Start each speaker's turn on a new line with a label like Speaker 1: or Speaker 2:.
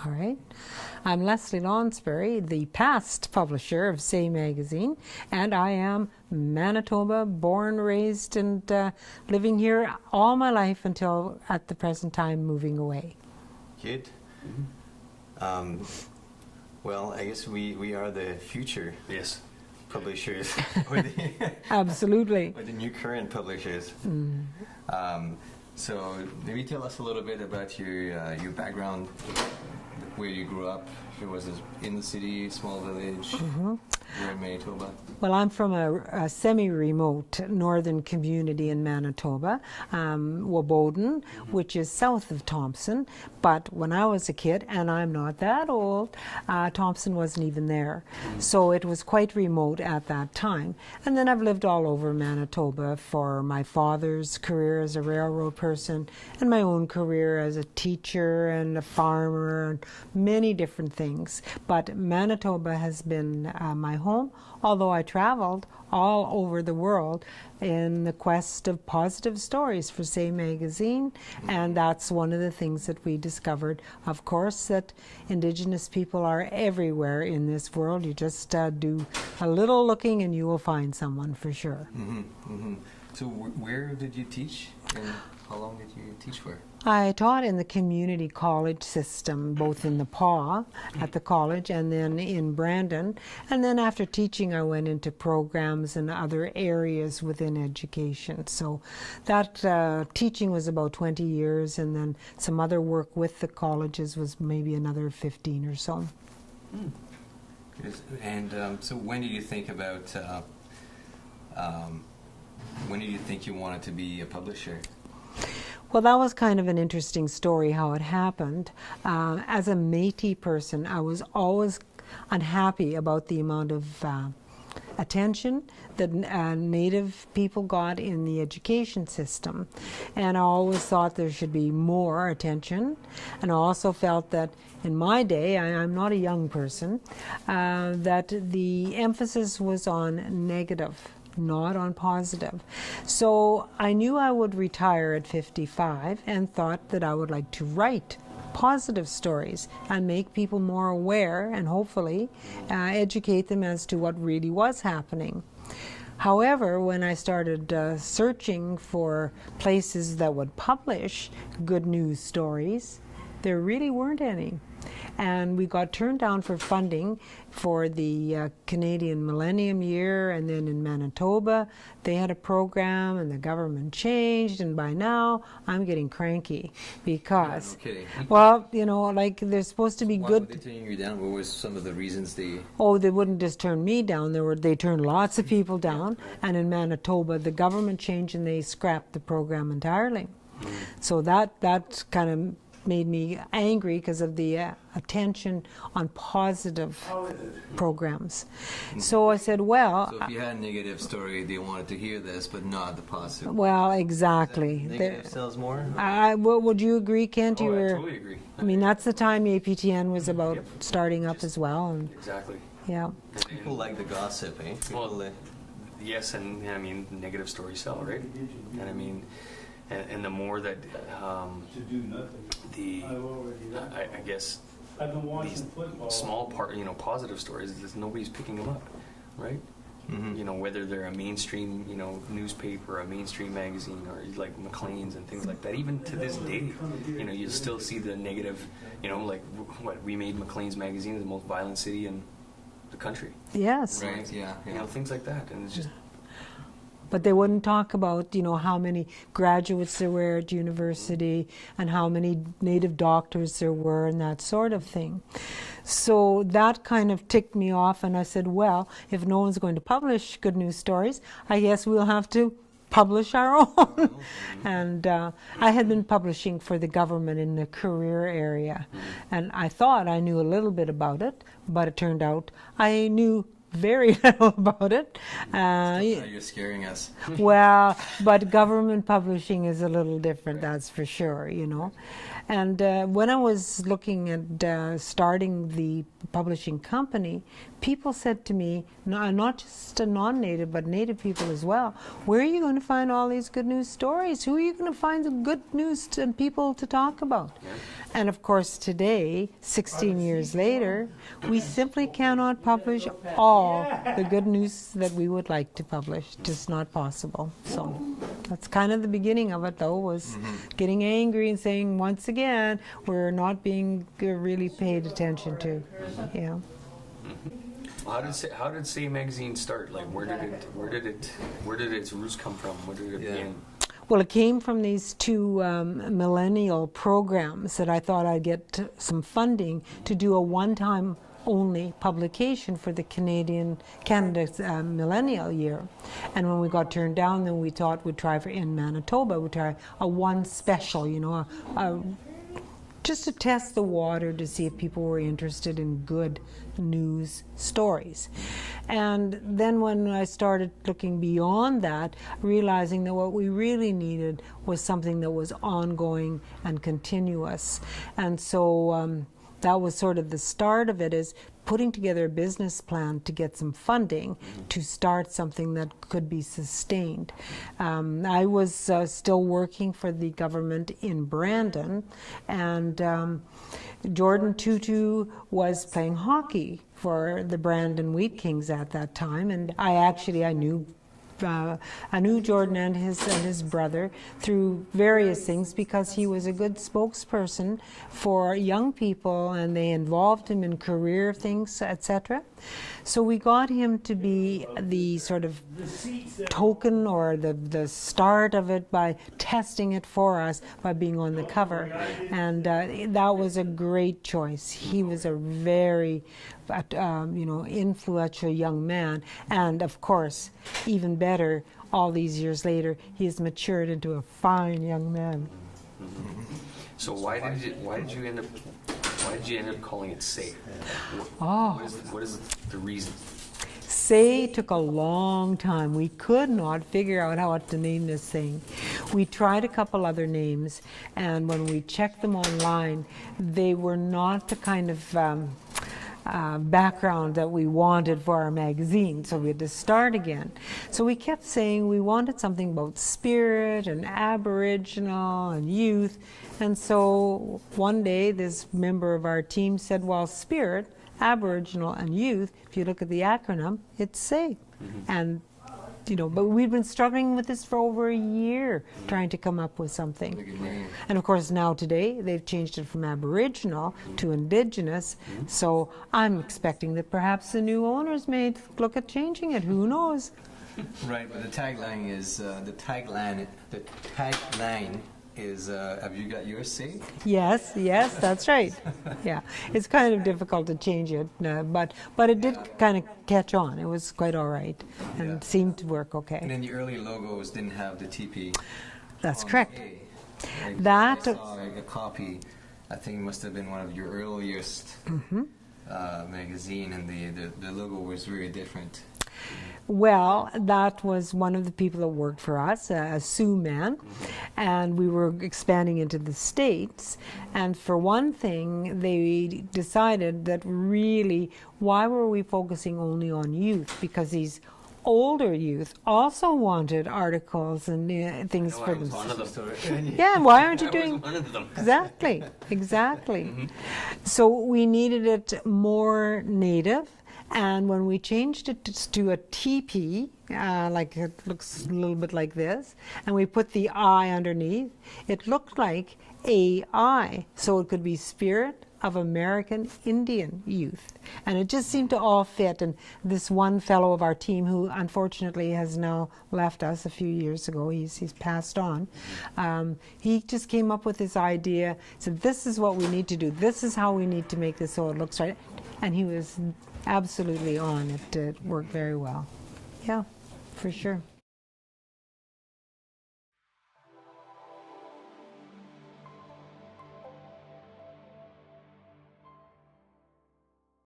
Speaker 1: All right. I'm Leslie Lounsbury, the past publisher of Say magazine, and I am Manitoba, born, raised, and living here all my life until at the present time moving away.
Speaker 2: Good. Well, I guess we are the future publishers.
Speaker 1: Absolutely.
Speaker 2: Or the new current publishers. So maybe tell us a little bit about your background, where you grew up. It was in the city, small village, here in Manitoba.
Speaker 1: Well, I'm from a semi-remote northern community in Manitoba, Woboden, which is south of Thompson. But when I was a kid, and I'm not that old, Thompson wasn't even there. So it was quite remote at that time. And then I've lived all over Manitoba for my father's career as a railroad person and my own career as a teacher and a farmer and many different things. But Manitoba has been my home, although I traveled all over the world in the quest of positive stories for Say magazine, and that's one of the things that we discovered, of course, that Indigenous people are everywhere in this world. You just do a little looking and you will find someone for sure.
Speaker 2: So where did you teach, and how long did you teach for?
Speaker 1: I taught in the community college system, both in the PAW at the college and then in Brandon. And then after teaching, I went into programs and other areas within education. So that teaching was about 20 years, and then some other work with the colleges was maybe another 15 or so.
Speaker 2: And so when did you think about, when did you think you wanted to be a publisher?
Speaker 1: Well, that was kind of an interesting story how it happened. As a Métis person, I was always unhappy about the amount of attention that Native people got in the education system. And I always thought there should be more attention. And I also felt that in my day, I'm not a young person, that the emphasis was on negative, not on positive. So I knew I would retire at 55 and thought that I would like to write positive stories and make people more aware and hopefully educate them as to what really was happening. However, when I started searching for places that would publish good news stories, there really weren't any. And we got turned down for funding for the Canadian Millennium Year, and then in Manitoba they had a program and the government changed, and by now I'm getting cranky because,
Speaker 2: no kidding.
Speaker 1: Well, you know, like there's supposed to be
Speaker 2: Why
Speaker 1: good.
Speaker 2: were they turning you down? What was some of the reasons they...
Speaker 1: Oh, they wouldn't just turn me down. They turned lots of people down, and in Manitoba the government changed and they scrapped the program entirely. So that kind of made me angry because of the attention on positive programs. So I said, well...
Speaker 2: So if you had a negative story, they wanted to hear this, but not the positive.
Speaker 1: Well, exactly.
Speaker 2: Negative sells more?
Speaker 1: Would you agree, Kent?
Speaker 3: Oh, I totally agree.
Speaker 1: I mean, that's the time APTN was about starting up as well. And,
Speaker 3: Exactly.
Speaker 1: yeah.
Speaker 2: People like the gossip, eh?
Speaker 3: Well, yes, and I mean, negative stories sell, right? And I mean, and the more that I guess these small positive stories, nobody's picking them up, right? You know, whether they're a mainstream, newspaper, a mainstream magazine, or like Maclean's and things like that. Even to this day, you still see the negative, like what we made Maclean's magazine the most violent city in the country.
Speaker 1: Yes.
Speaker 2: Right, yeah.
Speaker 3: Things like that, and it's just.
Speaker 1: But they wouldn't talk about, how many graduates there were at university and how many native doctors there were and that sort of thing. So that kind of ticked me off, and I said, well, if no one's going to publish good news stories, I guess we'll have to publish our own. And I had been publishing for the government in the career area, and I thought I knew a little bit about it, but it turned out I knew very little about it.
Speaker 2: You're scaring us.
Speaker 1: Well, but government publishing is a little different, that's for sure, And when I was looking at starting the publishing company, people said to me, not just a non-native, but native people as well, where are you going to find all these good news stories? Who are you going to find the good news and people to talk about?
Speaker 3: Yeah.
Speaker 1: And of course today, 16 years later, we simply cannot publish all the good news that we would like to publish. Just not possible. So that's kind of the beginning of it, though, was getting angry and saying, once again, we're not being really paid attention to. Yeah.
Speaker 3: How did Say Magazine start? Like, where did its roots come from? Where did it begin?
Speaker 1: Well, it came from these two millennial programs that I thought I'd get some funding to do a one-time only publication for the Canada's millennial year. And when we got turned down, then we thought we'd try for in Manitoba, we'd try a one special, you know, just to test the water to see if people were interested in good news stories. And then when I started looking beyond that, realizing that what we really needed was something that was ongoing and continuous. And so that was sort of the start of it, is putting together a business plan to get some funding to start something that could be sustained. I was still working for the government in Brandon, and Jordan Tutu was playing hockey for the Brandon Wheat Kings at that time, and I knew Jordan and his brother through various things because he was a good spokesperson for young people, and they involved him in career things, etc. So we got him to be the sort of token or the start of it by testing it for us by being on the cover, and that was a great choice. He was a very influential young man, and of course, even better, all these years later, he has matured into a fine young man.
Speaker 3: So why did you end up calling it Say? What is the reason?
Speaker 1: Say took a long time. We could not figure out how to name this thing. We tried a couple other names, and when we checked them online, they were not the kind of background that we wanted for our magazine, so we had to start again. So we kept saying we wanted something about spirit and Aboriginal and youth, and so one day this member of our team said, well, spirit, Aboriginal and youth, if you look at the acronym, it's SAY. And but we've been struggling with this for over a year, trying to come up with something. And of course now today they've changed it from Aboriginal to Indigenous, so I'm expecting that perhaps the new owners may look at changing it. Who knows?
Speaker 2: Right, but the tagline is have you got yours saved?
Speaker 1: Yes, that's right. Yeah, it's kind of difficult to change it, but it did kind of catch on. It was quite all right, and seemed to work okay.
Speaker 2: And then the early logos didn't have the TP.
Speaker 1: That's correct.
Speaker 2: I saw a copy. I think it must have been one of your earliest magazine, and the logo was very different.
Speaker 1: Well, that was one of the people that worked for us, a Sioux man, and we were expanding into the States. And for one thing, they decided that really, why were we focusing only on youth? Because these older youth also wanted articles and things for them. Yeah, why aren't you doing?
Speaker 3: One of them.
Speaker 1: Exactly. So we needed it more native. And when we changed it to a TP, like it looks a little bit like this, and we put the I underneath, it looked like AI. So it could be Spirit of American Indian Youth. And it just seemed to all fit. And this one fellow of our team, who unfortunately has now left us a few years ago, he's passed on, he just came up with this idea, said, this is what we need to do. This is how we need to make this so it looks right. And he was absolutely on it. It worked very well. Yeah, for sure.